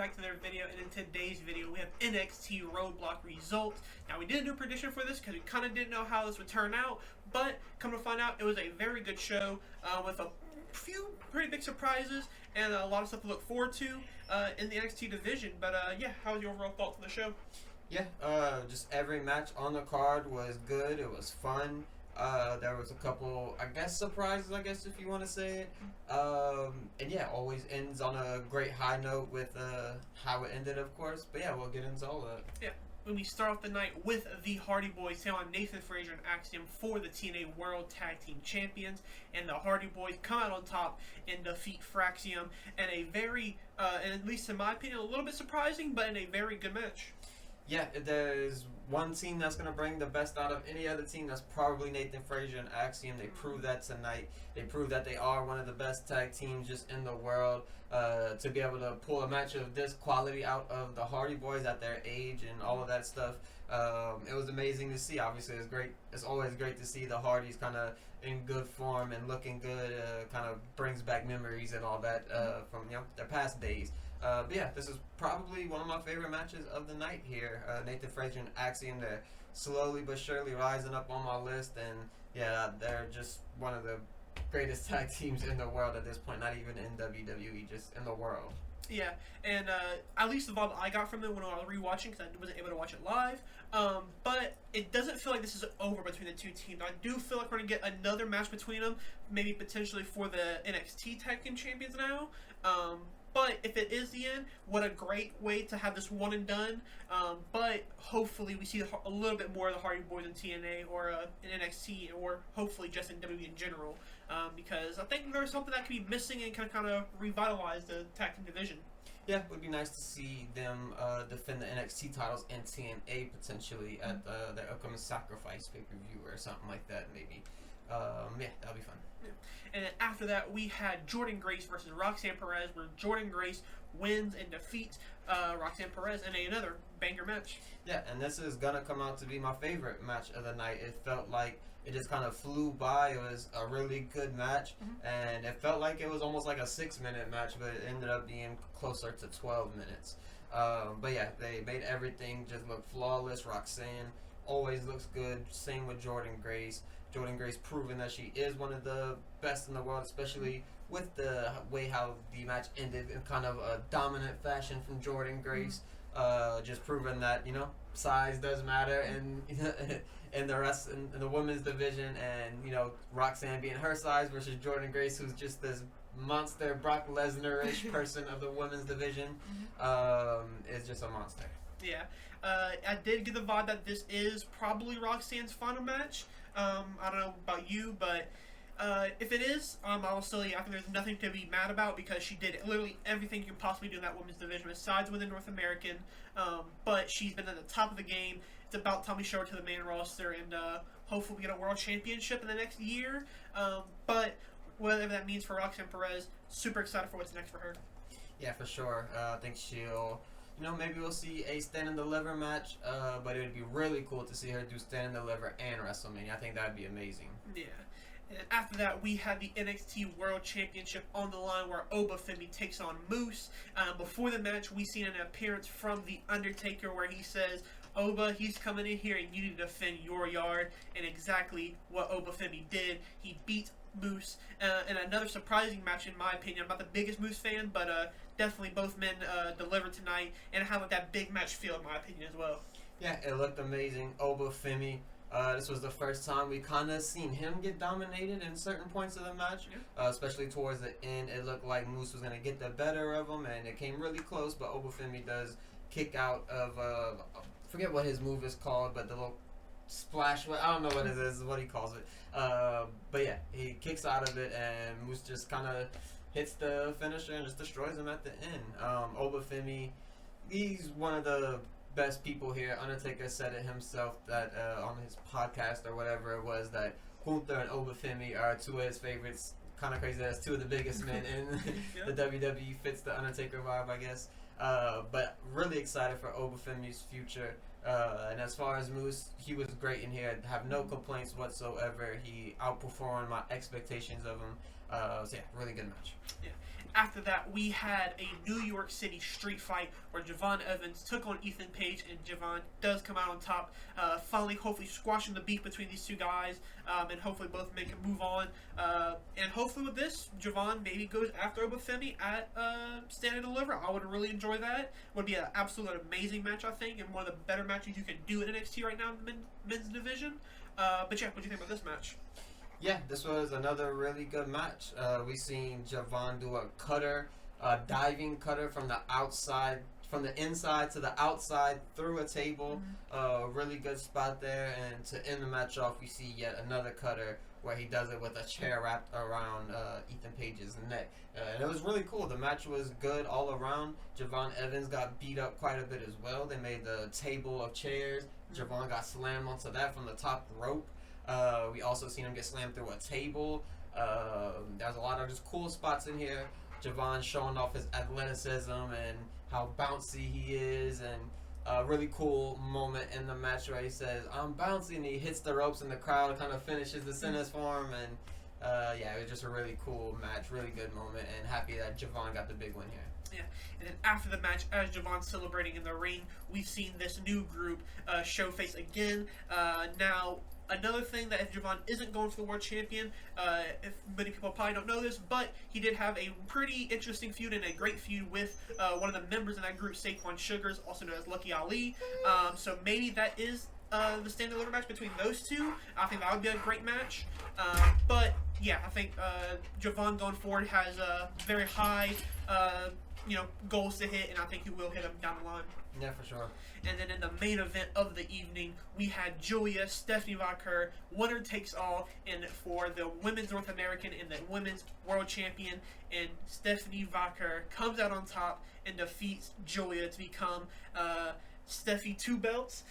back to their video, and in today's video we have NXT RoadBlock results. Now we didn't do a prediction for this because we kind of didn't know how this would turn out, but come to find out it was a very good show with a few pretty big surprises and a lot of stuff to look forward to in the NXT division. But yeah, how was your overall thoughts on the show? Yeah, just every match on the card was good. It was fun. There was a couple, I guess, surprises, I guess, if you want to say it. And yeah, always ends on a great high note with how it ended, of course. But yeah, we'll get into all that. Yeah. When we start off the night with the Hardy Boys taking on Nathan Frazier and Axiom for the TNA World Tag Team Champions, and the Hardy Boys come out on top and defeat Fraxium in a very, and at least in my opinion, a little bit surprising, but in a very good match. Yeah, there's one team that's going to bring the best out of any other team. That's probably Nathan Frazier and Axiom. They proved that tonight. They proved that they are one of the best tag teams just in the world. To be able to pull a match of this quality out of the Hardy Boys at their age and all of that stuff, it was amazing to see. Obviously, it's great. It's always great to see the Hardys kind of in good form and looking good. Kind of brings back memories and all that from their past days. But yeah, this is probably one of my favorite matches of the night here. Nathan Frazier and Axiom, they're slowly but surely rising up on my list, and yeah, they're just one of the greatest tag teams in the world at this point, not even in WWE, just in the world. Yeah, and at least the vibe I got from it when I was rewatching, because I wasn't able to watch it live, but it doesn't feel like this is over between the two teams. I do feel like we're going to get another match between them, maybe potentially for the NXT Tag Team Champions now. But if it is the end, what a great way to have this one and done. But hopefully we see a little bit more of the Hardy Boys in TNA or in NXT, or hopefully just in WWE in general. Because I think there's something that could be missing and can kind of revitalize the tag team division. Yeah, it would be nice to see them defend the NXT titles in TNA potentially at their upcoming Sacrifice pay-per-view or something like that, maybe. Yeah, that'll be fun. Yeah. And then after that, we had Jordynne Grace versus Roxanne Perez, where Jordynne Grace wins and defeats Roxanne Perez in another banger match. Yeah, and this is going to come out to be my favorite match of the night. It felt like it just kind of flew by. It was a really good match, and it felt like it was almost like a 6-minute match, but it ended up being closer to 12 minutes. But yeah, they made everything just look flawless. Roxanne always looks good. Same with Jordynne Grace. Jordynne Grace proving that she is one of the best in the world, especially with the way how the match ended in kind of a dominant fashion from Jordynne Grace. Just proving that, size does matter in the rest in the women's division, and Roxanne being her size versus Jordynne Grace, who's just this monster Brock Lesnar-ish person of the women's division, is just a monster. Yeah, I did get the vibe that this is probably Roxanne's final match. I don't know about you, but if it is, I'll still, I think there's nothing to be mad about, because she did literally everything you can possibly do in that women's division besides win the North American. But she's been at the top of the game. It's about time we show her to the main roster, and hopefully we get a world championship in the next year. But whatever that means for Roxanne Perez, super excited for what's next for her. Yeah, for sure. I think she'll... maybe we'll see a Stand and Deliver match, but it would be really cool to see her do Stand and Deliver and WrestleMania. I think that would be amazing. Yeah. And after that, we had the NXT World Championship on the line, where Obafemi takes on Moose. Before the match, we seen an appearance from The Undertaker where he says, Oba, he's coming in here and you need to defend your yard. And exactly what Obafemi did. He beat Moose in another surprising match, in my opinion. I'm not the biggest Moose fan, but definitely both men delivered tonight, and how like that big match feel, in my opinion, as well. Yeah, it looked amazing. Obafemi, this was the first time we kind of seen him get dominated in certain points of the match, especially towards the end. It looked like Moose was going to get the better of him, and it came really close, but Obafemi does kick out of, I forget what his move is called, but the little splash, I don't know what it is, what he calls it. But yeah, he kicks out of it, and Moose just kind of hits the finisher and just destroys him at the end. Obafemi, he's one of the best people here. Undertaker said it himself that on his podcast or whatever it was, that Gunther and Obafemi are two of his favorites. Kind of crazy, that's two of the biggest men in the WWE. Fits the Undertaker vibe, I guess. But really excited for Obafemi's future. And as far as Moose, he was great in here. I have no complaints whatsoever. He outperformed my expectations of him. So yeah, really good match. Yeah. after that, we had a New York City street fight where Javon Evans took on Ethan Page, and Javon does come out on top, finally, hopefully, squashing the beef between these two guys, and hopefully both men can move on. And hopefully with this, Javon maybe goes after Obafemi at Stand and Deliver. I would really enjoy that. Would be an absolute amazing match, I think, and one of the better matches you can do in NXT right now in the men's division. But yeah, what do you think about this match? Yeah, this was another really good match. We seen Javon do a cutter, diving cutter from the outside, from the inside to the outside through a table. Really good spot there. And to end the match off, we see yet another cutter where he does it with a chair wrapped around Ethan Page's neck. And it was really cool. The match was good all around. Javon Evans got beat up quite a bit as well. They made the table of chairs. Javon got slammed onto that from the top rope. We also seen him get slammed through a table. There's a lot of just cool spots in here. Javon showing off his athleticism and how bouncy he is, and a really cool moment in the match where he says, "I'm bouncy," and he hits the ropes and the crowd kind of finishes the sentence for him. And yeah, it was just a really cool match, really good moment, and happy that Javon got the big win here. Yeah, and then after the match, as Javon's celebrating in the ring, we've seen this new group show face again. Now, another thing that if Javon isn't going for the world champion, if many people probably don't know this, but he did have a pretty interesting feud and a great feud with one of the members in that group, Saquon Sugars, also known as Lucky Ali. So maybe that is the stand and deliver match between those two. I think that would be a great match. But yeah, I think Javon going forward has very high goals to hit, and I think he will hit them down the line. Yeah, for sure. And then in the main event of the evening, we had Julia, Stephanie Vaquer, winner takes all, and for the Women's North American and the Women's World Champion, and Stephanie Vaquer comes out on top and defeats Julia to become Steffi 2 belts,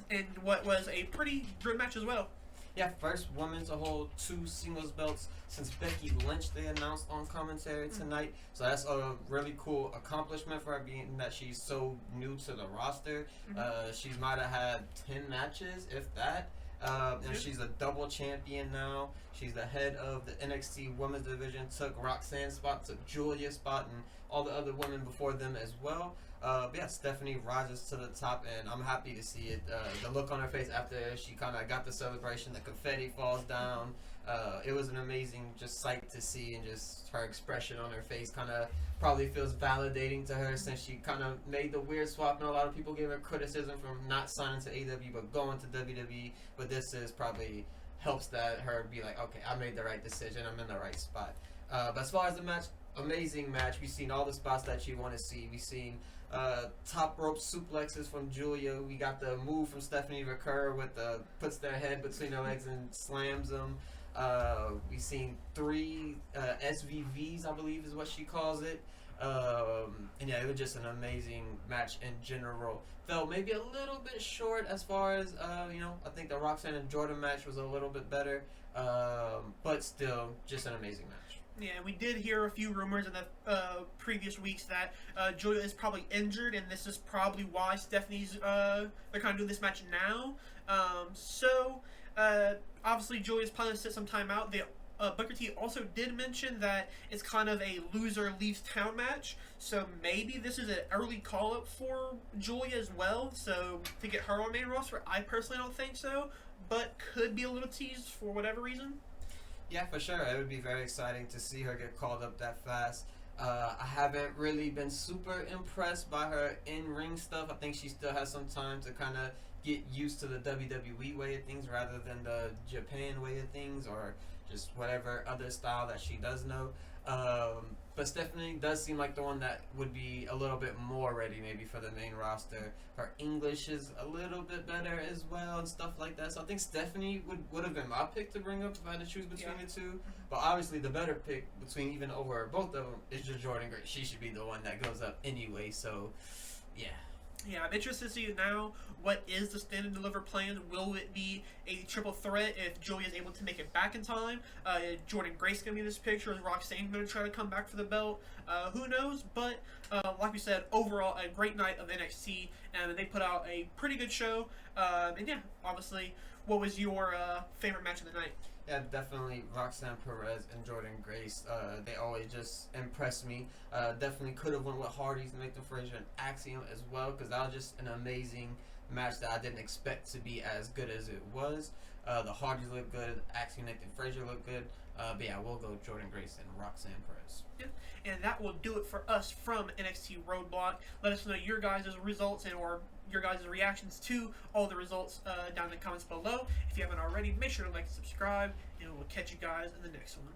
and what was a pretty good match as well. Yeah, first woman to hold 2 singles belts since Becky Lynch, they announced on commentary tonight. So that's a really cool accomplishment for her, being that she's so new to the roster. She might have had 10 matches, if that. And she's a double champion now. She's the head of the NXT women's division, took Roxanne's spot, took Julia's spot, and all the other women before them as well. But yeah, Stephanie rises to the top, and I'm happy to see it. The look on her face after she kind of got the celebration, the confetti falls down. It was an amazing just sight to see, and just her expression on her face kind of probably feels validating to her, since she kind of made the weird swap, and a lot of people gave her criticism from not signing to AEW but going to WWE. But this is probably helps that her be like, okay, I made the right decision, I'm in the right spot. But as far as the match, amazing match. We've seen all the spots that you want to see. We've seen top rope suplexes from Julia. We got the move from Stephanie Vaquer with the puts their head between her legs and slams them. We've seen 3 SVVs, I believe is what she calls it. And yeah, it was just an amazing match in general. Felt maybe a little bit short as far as, I think the Roxanne and Jordan match was a little bit better. But still, just an amazing match. Yeah, we did hear a few rumors in the previous weeks that Julia is probably injured, and this is probably why Stephanie's they're kind of doing this match now. Obviously Julia's planning to sit some time out. Booker T also did mention that it's kind of a loser leaves town match, so maybe this is an early call up for Julia as well. So to get her on main roster, I personally don't think so, but could be a little tease for whatever reason. Yeah, for sure. It would be very exciting to see her get called up that fast. I haven't really been super impressed by her in-ring stuff. I think she still has some time to kind of get used to the WWE way of things rather than the Japan way of things, or just whatever other style that she does know. But Stephanie does seem like the one that would be a little bit more ready maybe for the main roster. Her English is a little bit better as well and stuff like that. So I think Stephanie would have been my pick to bring up if I had to choose between the two. But obviously the better pick between even over both of them is just Jordan Grace. She should be the one that goes up anyway. So yeah. Yeah, I'm interested to see now what is the stand and deliver plan. Will it be a triple threat if Julia is able to make it back in time? Jordan Grace going to be in this picture? Is Roxanne going to try to come back for the belt? Who knows? But like we said, overall, a great night of NXT, and they put out a pretty good show. And yeah, obviously, what was your favorite match of the night? Yeah, definitely Roxanne Perez and Jordan Grace. They always just impress me. Definitely could have went with Hardy's, Nathan Frazier, and Axiom as well, because that was just an amazing match that I didn't expect to be as good as it was. The Hardys look good. Axiom, Nathan Frazier look good. But yeah, we'll go Jordan Grace and Roxanne Perez. Yeah. And that will do it for us from NXT Roadblock. Let us know your guys' results and or your guys' reactions to all the results down in the comments below. If you haven't already, make sure to like and subscribe, and we'll catch you guys in the next one.